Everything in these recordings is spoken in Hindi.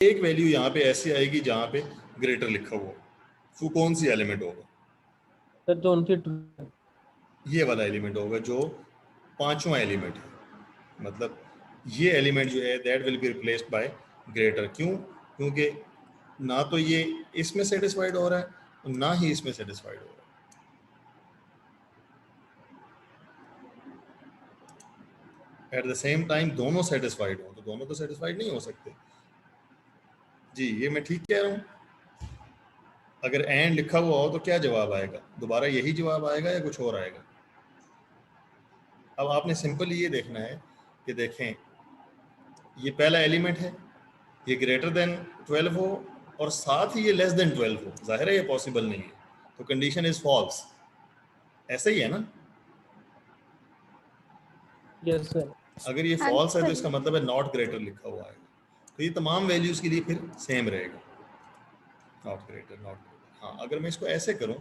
एक वैल्यू यहाँ पे ऐसी आएगी जहाँ पे ग्रेटर लिखा हुआ, वो कौन सी एलिमेंट होगा? सर जो उनकी true- ये वाला एलिमेंट होगा जो पांचवा एलिमेंट है। मतलब ये एलिमेंट जो है that will be replaced by greater. क्यों? क्योंकि ना तो ये इसमें सेटिस्फाइड हो रहा है और ना ही इसमें सेटिस्फाइड हो रहा है। एट द सेम टाइम दोनों सेटिस्फाइड हो, तो दोनों तो सेटिस्फाइड नहीं हो सकते। जी, ये मैं ठीक कह रहा हूँ? अगर एंड लिखा हुआ हो तो क्या जवाब आएगा? दोबारा यही जवाब आएगा या कुछ और आएगा? अब आपने सिंपल ये देखना है कि देखें, ये पहला एलिमेंट है, ये ग्रेटर देन 12 हो और साथ ही ये लेस देन 12 हो। जाहिर है ये पॉसिबल नहीं है, तो कंडीशन इज फॉल्स। ऐसा ही है ना? Yes sir. अगर ये हाँ फॉल्स है तो सर। इसका मतलब है नॉट ग्रेटर लिखा हुआ है, तो ये तमाम वैल्यूज के लिए फिर सेम रहेगा, नॉट ग्रेटर नॉट ग्रेटर। हाँ, अगर मैं इसको ऐसे करूं,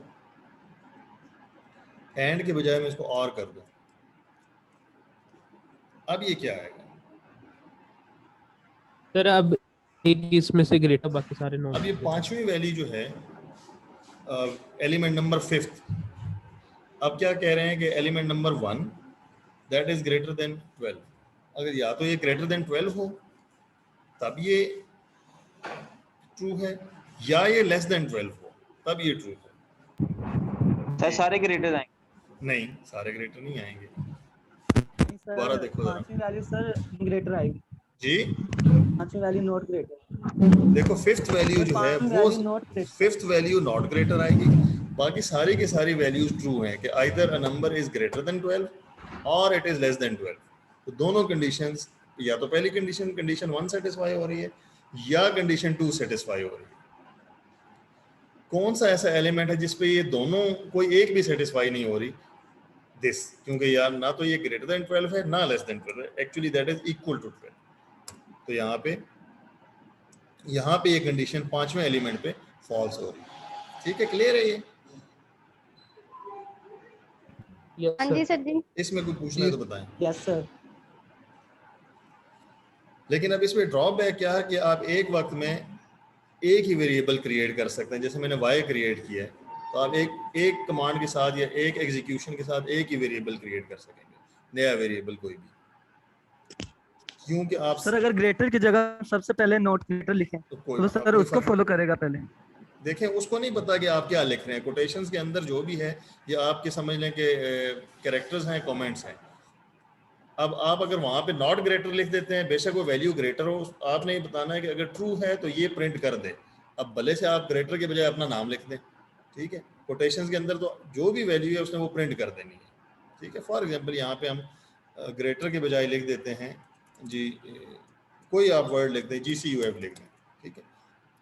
एंड के बजाय मैं इसको और कर दूं, अब ये क्या आएगा? सर अब एक इसमें से ग्रेटर, बाकी सारे नॉन अब ये ग्रेटर। पांचवी वैल्यू जो है एलिमेंट नंबर 5, अब क्या कह रहे हैं कि element number 1 that is greater than 12। अगर या तो ये ग्रेटर देन 12 हो तब ये ट्रू है, या ये लेस देन 12 हो तब ये ट्रू है। सर सारे ग्रेटर आएंगे? नहीं, सारे ग्रेटर नहीं आएंगे। सर दोबारा देखो जरा। पांचवी वैल्यू सर ग्रेटर आएगी। जी, पांचवी वैल्यू नॉट ग्रेटर। देखो फिफ्थ वैल्यू जो है पांचवी वो value not greater. Fifth value not greater आएगी। बाकी सारी की सारी वैल्यूज ट्रू हैं कि either a number is greater than 12 और इट इज लेस देन 12। तो दोनों कंडीशंस, या तो पहली कंडीशन कंडीशन 1 सेटिस्फाई हो रही है या कंडीशन 2 सेटिस्फाई हो रही है। कौन सा ऐसा एलिमेंट है जिसपे ये दोनों कोई एक भी सेटिस्फाई नहीं हो रही? दिस, क्योंकि यार ना तो ये ग्रेटर देन 12 है ना लेस देन 12 है, actually that is equal to 12। तो यहाँ पे ये कंडीशन पांचवें एलिमेंट पे फॉल्स हो रही है। ठीक है, क्लियर है ये? Yes हाँ sir. जी सर जी। इसमें कोई पूछना है तो बताएं। Yes sir. लेकिन अब इसमें ड्रॉबैक क्या है कि आप एक वक्त में एक ही वेरिएबल क्रिएट कर सकते हैं। जैसे मैंने y क्रिएट किया है, तो आप एक कमांड के साथ या एक एग्जीक्यूशन के साथ एक ही वेरिएबल क्रिएट कर सकेंगे, नया वेरिएबल कोई भी। क्योंकि आप सर अगर ग्रेटर की जगह सबसे पहले नॉट ग्रेटर लिखें तो सर उसको फॉलो करेगा पहले। देखें, उसको नहीं पता कि आप क्या लिख रहे हैं। कोटेशंस के अंदर जो भी है ये आपके समझ लें कि कैरेक्टर्स हैं, कमेंट्स हैं। अब आप अगर वहाँ पे नॉट ग्रेटर लिख देते हैं, बेशक वो वैल्यू ग्रेटर हो, आपने ये बताना है कि अगर ट्रू है तो ये प्रिंट कर दे। अब भले से आप ग्रेटर के बजाय अपना नाम लिख दें, ठीक है, कोटेशंस के अंदर तो जो भी वैल्यू है उसने वो प्रिंट कर देनी है। ठीक है, फॉर एग्जांपल यहाँ पे हम ग्रेटर के बजाय लिख देते हैं जी, कोई आप वर्ड लिख दें, GCUF लिख दें, ठीक है।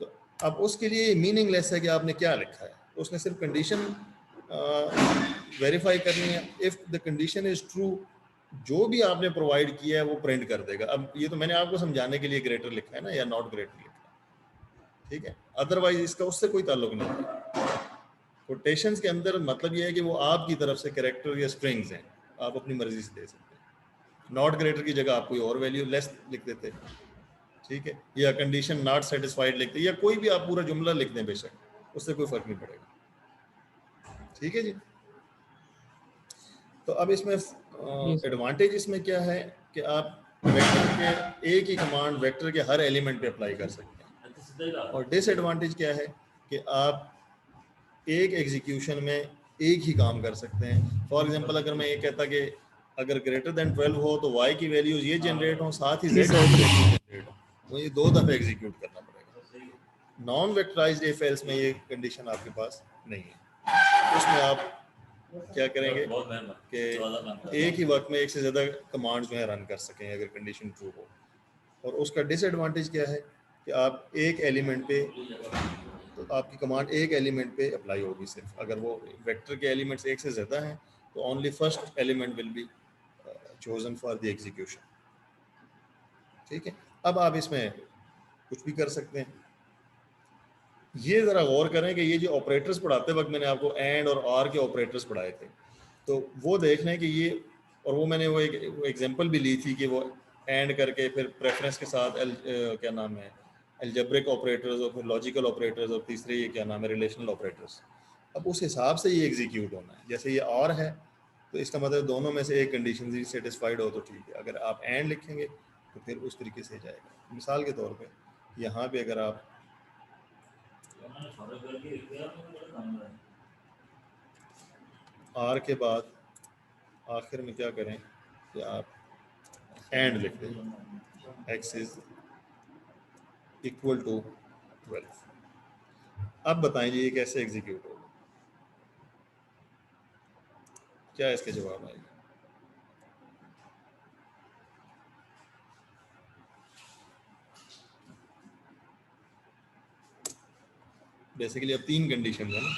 तो अब उसके लिए मीनिंगलेस है कि आपने क्या लिखा है, उसने सिर्फ कंडीशन वेरीफाई करनी है। If the condition is true, जो भी आपने प्रोवाइड किया है वो प्रिंट कर देगा। अब ये तो मैंने आपको समझाने के लिए ग्रेटर लिखा है ना, या नॉट ग्रेटर लिखा है, ठीक है। अदरवाइज इसका उससे कोई ताल्लुक नहीं है। कोटेशंस के अंदर मतलब ये है कि वो आपकी तरफ से कैरेक्टर या स्ट्रिंग्स हैं, आप अपनी मर्जी से दे सकते हैं। नॉट ग्रेटर की जगह आप कोई और वैल्यू लेस लिख देते, ठीक है, या कंडीशन नॉट सेटिस्फाइड लिखते, या कोई भी आप पूरा जुमला लिख दें, बेशक, उससे कोई फर्क नहीं पड़ेगा। ठीक है जी। तो अब इसमें एडवांटेज इसमें क्या है कि आप वेक्टर के एक ही कमांड वेक्टर के हर एलिमेंट पे अप्लाई कर सकते हैं। और डिसएडवांटेज क्या है कि आप एक एग्जीक्यूशन में एक ही काम कर सकते हैं। फॉर एग्जांपल अगर मैं ये कहता कि अगर ग्रेटर देन 12 हो तो y की वैल्यूज ये जनरेट हो, साथ ही z की वैल्यूज जनरेट हो, तो ये 2 दफे एग्जीक्यूट करना पड़ेगा। नॉन वेक्टराइज्ड इफ एल्स में ये कंडीशन आपके पास नहीं है। उसमें आप क्या करेंगे कि एक ही वक्त में एक से ज़्यादा कमांड जो है रन कर सकें अगर कंडीशन ट्रू हो। और उसका डिसएडवांटेज क्या है कि आप एक एलिमेंट पे, तो आपकी कमांड एक एलिमेंट पे अप्लाई होगी सिर्फ। अगर वो वेक्टर के एलिमेंट्स एक से ज़्यादा हैं तो only first element will be chosen for the execution. ठीक है, अब आप इसमें कुछ भी कर सकते हैं। ये ज़रा गौर करें कि ये जो ऑपरेटर्स पढ़ाते वक्त मैंने आपको एंड और आर के ऑपरेटर्स पढ़ाए थे, तो वो देख लें कि ये, और वो मैंने वो एक एग्जांपल भी ली थी कि वो एंड करके फिर प्रेफरेंस के साथ क्या नाम है, अलजेब्रिक ऑपरेटर्स और फिर लॉजिकल ऑपरेटर्स और तीसरे ये क्या नाम है रिलेशनल ऑपरेटर्स। अब उस हिसाब से ये एग्जीक्यूट होना है। जैसे ये और है तो इसका मतलब दोनों में से एक कंडीशन ही सेटिस्फाइड हो तो ठीक है, अगर आप एंड लिखेंगे तो फिर उस तरीके से जाएगा। मिसाल के तौर पे यहाँ पे अगर आप आर के बाद आखिर में क्या करें कि आप एंड लिख दें x इज इक्वल टू 12। अब बताएं जी ये कैसे एग्जीक्यूट होगा, क्या इसके जवाब आएगा? बेसिकली अब 3 कंडीशन है ना,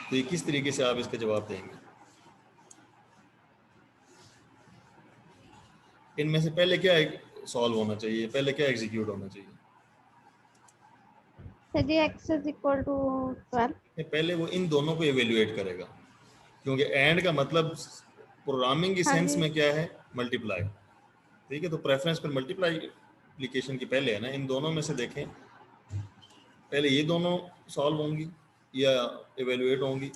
तो ये किस तरीके से आप इसके जवाब देंगे? इनमें से पहले क्या सॉल्व होना चाहिए, पहले क्या एग्जीक्यूट होना चाहिए? Sir ji x is equal to 12। पहले वो इन दोनों को इवेल्युएट करेगा, क्योंकि एंड का मतलब प्रोग्रामिंग की सेंस में क्या है, मल्टीप्लाई। ठीक है, तो प्रेफरेंस पर मल्टीप्लिकेशन की पहले है ना, इन दोनों में से देखें पहले ये दोनों सॉल्व होंगी या इवेल्युएट होंगी,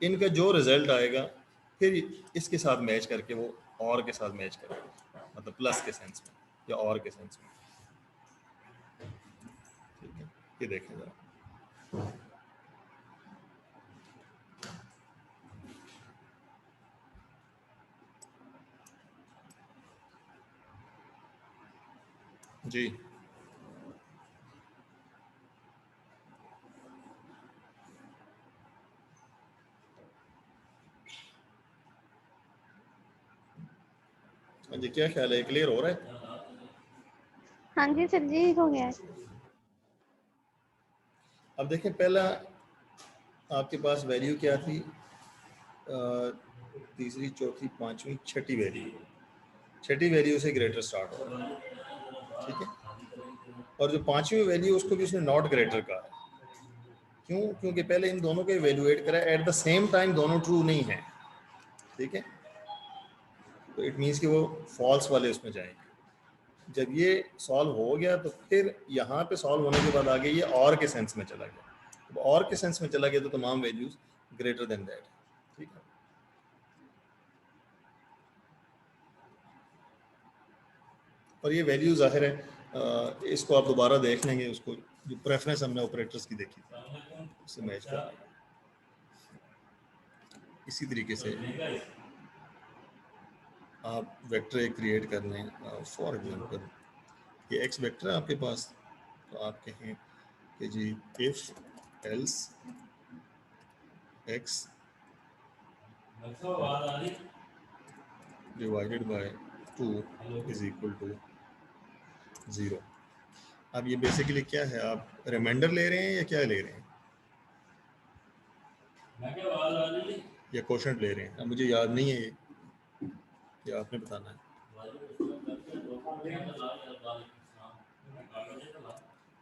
इनका जो रिजल्ट आएगा फिर इसके साथ मैच करके वो और के साथ मैच करेगा, मतलब प्लस के सेंस में या और के सेंस में। ठीक है, ये देखें जरा। जी जी, क्या ख्याल है, क्लियर हो रहा है? हाँ जी सर जी हो गया है। अब देखें पहला आपके पास वैल्यू क्या थी, तीसरी चौथी पांचवी छठी वैल्यू, छठी वैल्यू से ग्रेटर स्टार्ट हो रहा है। ठीक है, और जो पांचवी वैल्यू उसको भी उसने नॉट ग्रेटर कहा है। क्यों? क्योंकि पहले इन दोनों को इवेल्युएट करा, एट द सेम टाइम दोनों ट्रू नहीं है। ठीक है, तो इट मीन्स कि वो फॉल्स वाले उसमें जाएंगे। जब ये सॉल्व हो गया तो फिर यहाँ पे सॉल्व होने के बाद आगे ये और के सेंस में चला गया। तो और के सेंस में चला गया तो तमाम वैल्यूज ग्रेटर देन दैट। ठीक है, और ये वैल्यू जाहिर है इसको आप दोबारा देख लेंगे, उसको जो प्रेफरेंस हमने ऑपरेटर्स की देखी थी उससे मैच कर लेंगे। इसी तरीके से आप वेक्टर एक क्रिएट कर लें। फॉर एग्जांपल ये एक्स वेक्टर है आपके पास, तो आप कहें कि जी if else x divided by 2 is equal to 0। अब ये बेसिकली क्या है, आप रिमाइंडर ले रहे हैं या क्या ले रहे हैं, या क्वोशंट ले रहे हैं? अब मुझे याद नहीं है ये आपने बताना है।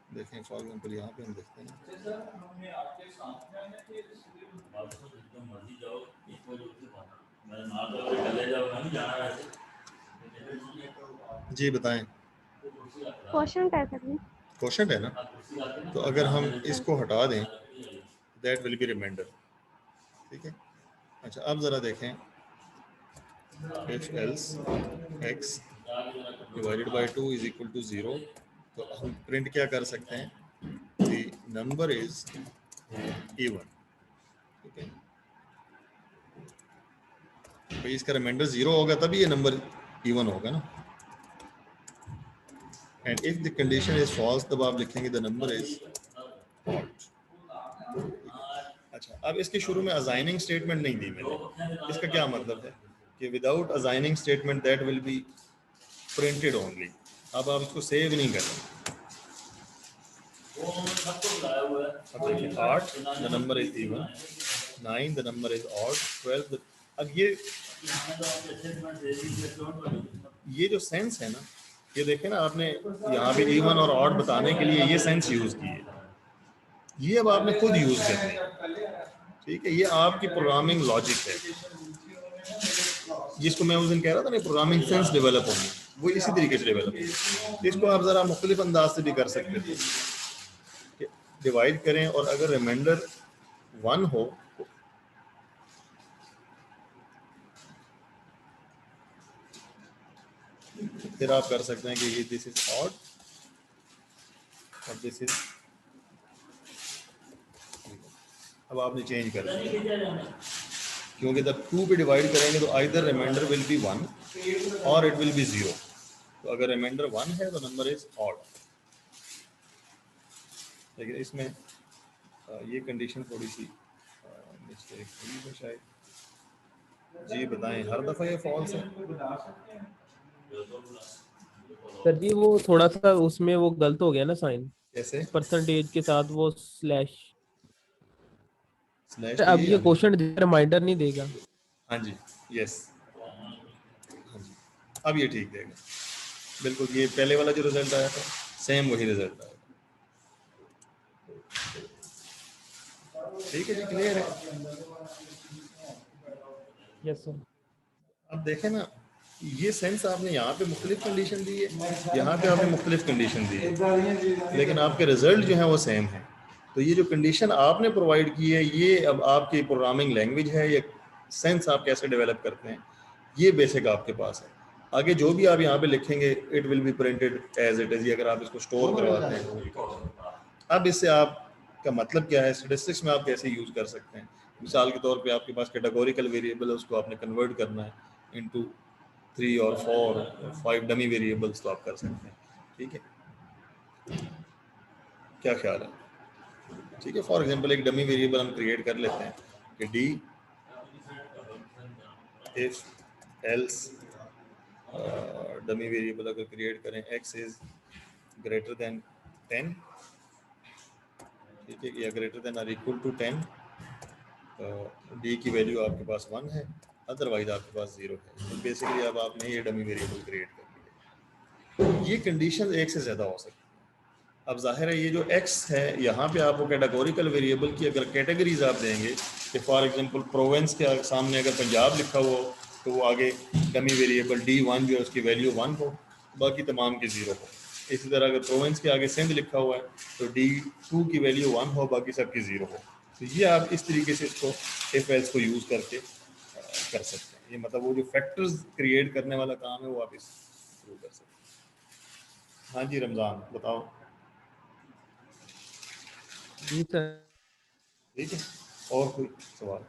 देखें फॉर एग्जांपल यहाँ पे हम देखते हैं जी, बताएं। क्वेश्चन कर सकते हैं। क्वोशंट है ना, तो अगर हम इसको हटा दें दैट विल बी रिमाइंडर। ठीक है, अच्छा अब ज़रा देखें if else x divided by 2 is equal to 0, तो हम प्रिंट क्या कर सकते हैं, द नंबर इज इवन। ठीक है, तो इसका रिमाइंडर 0 होगा तभी ये नंबर इवन होगा ना। And if the condition is false तब आप लिखेंगे द नंबर इज ऑड। अच्छा, अब इसके शुरू में असाइनिंग स्टेटमेंट नहीं दी मैंने। इसका क्या मतलब है कि without assigning statement that will be printed only. अब आप इसको सेव नहीं करें। अब देखिए 8 the number is even, 9 the number is odd, 12 अब ये जो सेंस है ना, ये देखें ना आपने यहाँ पे इवन और ऑड बताने के लिए ये सेंस यूज की है, ये अब आपने खुद यूज करनी है। ठीक है, ये आपकी प्रोग्रामिंग लॉजिक है, जिसको मैं उस दिन कह रहा था ना प्रोग्रामिंग सेंस डेवलप होगी, वो इसी तरीके से डेवलप होगी। इसको आप ज़रा मुख्तलिफ अंदाज से भी कर सकते थे। डिवाइड करें और अगर रिमाइंडर 1 हो फिर आप कर सकते हैं कि ये दिस इज ऑड और दिस इज, अब आपने चेंज कर दिया क्योंकि जब 2 पे डिवाइड करेंगे तो आइदर रिमाइंडर विल बी 1 और इट विल बी 0। तो अगर रिमाइंडर 1 है तो नंबर इज ऑड। लेकिन इसमें ये कंडीशन थोड़ी सी मिस्टेक हुई है शायद। जी बताएं, हर दफ़ा ये फॉल्स है? सर जी वो थोड़ा सा उसमें वो गलत हो गया ना साइन, कैसे? परसेंटेज के साथ वो स्लैश। स्लैश अब दिए ये या नहीं? क्वेश्चन रिमाइंडर नहीं देगा। हाँ जी, यस, हाँ जी, अब ये ठीक देगा बिल्कुल। ये पहले वाला जो रिजल्ट आया था सेम वही रिजल्ट आया। ठीक है जी, क्लियर है। Yes sir. अब देखें ना, ये सेंस आपने यहाँ पे मुख्तलिफ कंडीशन दी है, यहाँ पे आपने मुख्तलिफ कंडीशन दी है, लेकिन आपके रिजल्ट जो है वो सेम है। तो ये जो कंडीशन आपने प्रोवाइड की है ये अब आपकी प्रोग्रामिंग लैंग्वेज है या सेंस आप कैसे डेवलप करते हैं, ये बेसिक आपके पास है। आगे जो भी आप यहाँ पे लिखेंगे it will be printed as it is, अगर आप इसको स्टोर करवाते हैं। अब इससे आपका मतलब क्या है, स्टेटिस्टिक्स में आप कैसे यूज़ कर सकते हैं। मिसाल के तौर पे आपके पास कैटेगोरिकल वेरिएबल है, उसको आपने कन्वर्ट करना है इनटू 3 और 4 और 5 डमी वेरिएबल्स, तो आप कर सकते हैं। ठीक है, क्या ख्याल है? ठीक है, फॉर एग्जांपल एक डमी वेरिएबल हम क्रिएट कर लेते हैं कि D if else, dummy variable अगर क्रिएट करें एक्स इज ग्रेटर देन 10, ठीक है, या ग्रेटर देन और इक्वल टू 10, डी की वैल्यू आपके पास 1 है, अदरवाइज आपके पास 0 है। तो बेसिकली अब आपने ये डमी वेरिएबल क्रिएट कर लिया। ये कंडीशन एक से ज़्यादा हो सकती है। अब जाहिर है ये जो x है यहाँ पे आपको कैटेगोरिकल वेरिएबल की अगर कैटेगरीज आप देंगे कि फॉर एग्जांपल प्रोविंस के सामने अगर पंजाब लिखा हुआ हो तो वो आगे डमी वेरिएबल D1 जो है उसकी वैल्यू 1 हो, बाकी तमाम की 0 हो। इसी तरह अगर प्रोविंस के आगे सिंध लिखा हुआ है तो D2 की वैल्यू 1 हो, बाकी सबकी 0 हो। तो ये आप इस तरीके से इसको इफ एल्स को यूज़ करके कर सकते हैं। ये मतलब वो जो फैक्टर्स क्रिएट करने वाला काम है वो आप इस थ्रू कर सकते हैं। हाँ जी रमज़ान बताओ। जी सर। ठीक है, और कोई सवाल?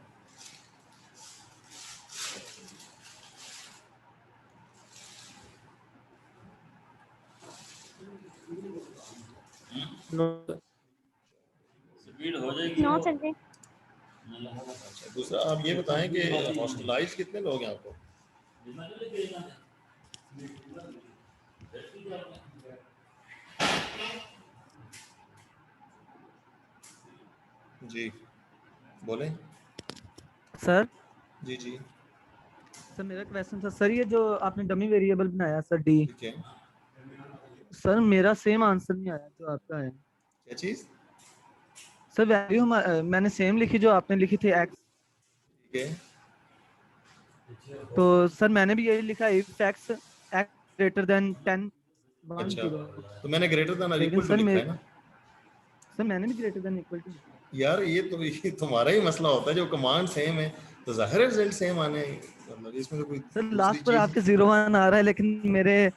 नो सर जी। अच्छा, दूसरा आप ये बताएं कि हॉस्टलाइज कितने लोग हैं आपको? जी बोलें। सर जी जी सर मेरा क्वेश्चन था सर, ये जो आपने डमी वेरिएबल बनाया सर डी, ठीक है। सर मेरा सेम आंसर नहीं आया जो आपका है। क्या चीज़? सर वैल्यू मैंने सेम लिखी जो आपने लिखी थी एक्स, ठीक है, तो सर मैंने भी यही लिखा if x x greater than 10 1 अच्छा 0, तो मैंने ग्रेटर देन और लेकिन इक्वल टू सर लिखा है ना सर मैंने भी ग्रेटर देन इक्वल टू। यार। ये तुम्हारा ही मसला होता है, जो कमांड सेम है तो जाहिर है रिजल्ट सेम आने हैं। मतलब इसमें तो कोई सर दूसरी लास्ट पर चीज़ आपके 0 1 आ रहा है, लेकिन मेरे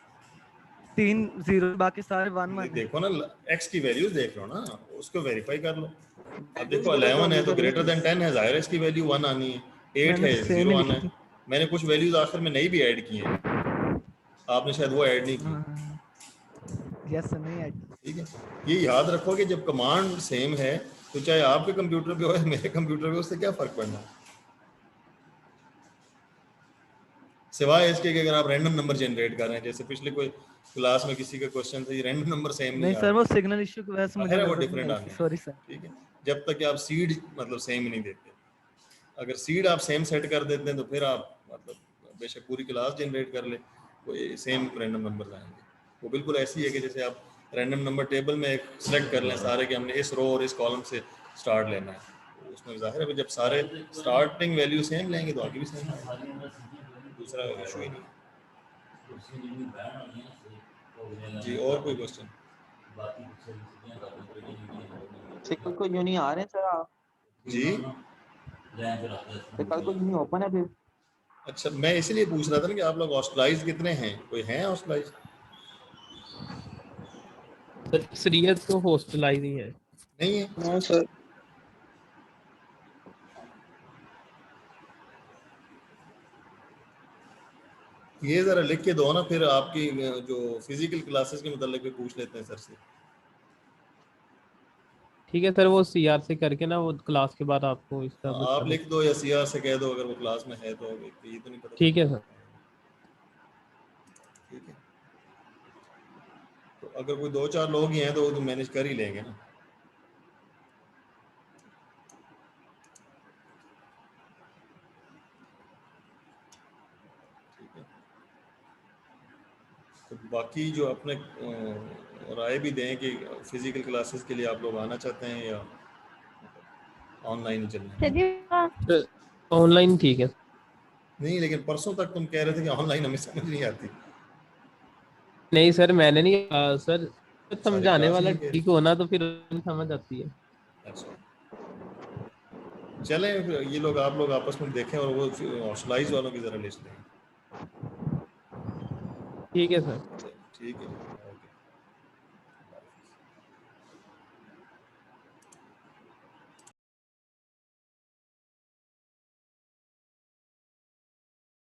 3 0 बाकी सारे 1 1 है। देखो ना, एक्स की वैल्यूज देख लो ना, उसको वेरीफाई कर लो। अब देखो सर 11 है तो सर ग्रेटर देन 10 है, जाहिर है इसकी वैल्यू 1 आनी है। 8 मैंने है सेम 0 ही आना लिखी है। थी। मैंने कुछ वैल्यूज आखिर में नई भी ऐड की हैं, आपने शायद वो ऐड नहीं की। यस सर नहीं आई। ठीक है, ये याद रखो कि जब कमांड सेम है तो चाहे आपके कंप्यूटर पे हो या मेरे कंप्यूटर पे, उससे क्या फ़र्क पड़ना है, सिवाय इसके कि अगर आप रैंडम नंबर जनरेट कर रहे हैं। जैसे पिछले कोई क्लास में किसी का क्वेश्चन था, ये रैंडम नंबर सेम नहीं नहीं आ सर वो रहा, सिग्नल इशू की वजह से मुझे है वो नजर नहीं डिफरेंट आई थी, आने हैं। Sorry sir. ठीक है, जब तक कि आप सीड मतलब सेम नहीं देते। अगर सीड आप सेम सेट कर देते हैं तो फिर आप मतलब बेशक पूरी क्लास जनरेट कर ले, कोई सेम रैंडम नंबर आएंगे। वो बिल्कुल ऐसी है कि जैसे आप रैंडम नंबर टेबल में एक सेलेक्ट कर लें सारे कि हमने इस रो और इस कॉलम से स्टार्ट लेना है, तो उसमें जाहिर है जब सारे स्टार्टिंग वैल्यू सेम लेंगे तो आगे भी सेम आएंगे, दूसरा इशू ही नहीं। जी और कोई क्वेश्चन? कल को यूनी आ रहे हैं सर आप? जी तो कल को यूनी ओपन है फिर? अच्छा, मैं इसलिए पूछ रहा था ना कि आप लोग हॉस्टलाइज कितने हैं, कोई हैं हॉस्टलाइज? सर सीरियस तो हॉस्टलाइज ही है। नहीं है? हाँ सर। ये जरा लिख के दो ना, फिर आपकी जो फिजिकल क्लासेस के मतलब भी पूछ लेते हैं सर से। ठीक है सर, वो सीआर से करके ना वो क्लास के बाद आपको इसका आप लिख दो या सीआर से कह दो, अगर वो क्लास में है तो। ये तो नहीं पता। ठीक है सर। ठीक है, तो अगर कोई 2-4 लोग ही हैं तो वो तो मैनेज कर ही लेंगे ना। ठीक है, तो बाकी जो अपने राय भी दें कि फिजिकल क्लासेस के लिए आप लोग आना चाहते हैं या ऑनलाइन ही चलना है? सर जी ऑनलाइन ठीक है। नहीं, लेकिन परसों तक तुम कह रहे थे कि ऑनलाइन हमें समझ नहीं आती। नहीं सर, मैंने नहीं सर, सारी समझाने क्लास वाला यही कह ठीक होना तो फिर समझ आती है। अच्छा, चलें फिर ये लोग आप लोग आपस में देखें और वो हॉस्टलाइज वालों की ज़रा लिस्ट लें। ठीक है सर।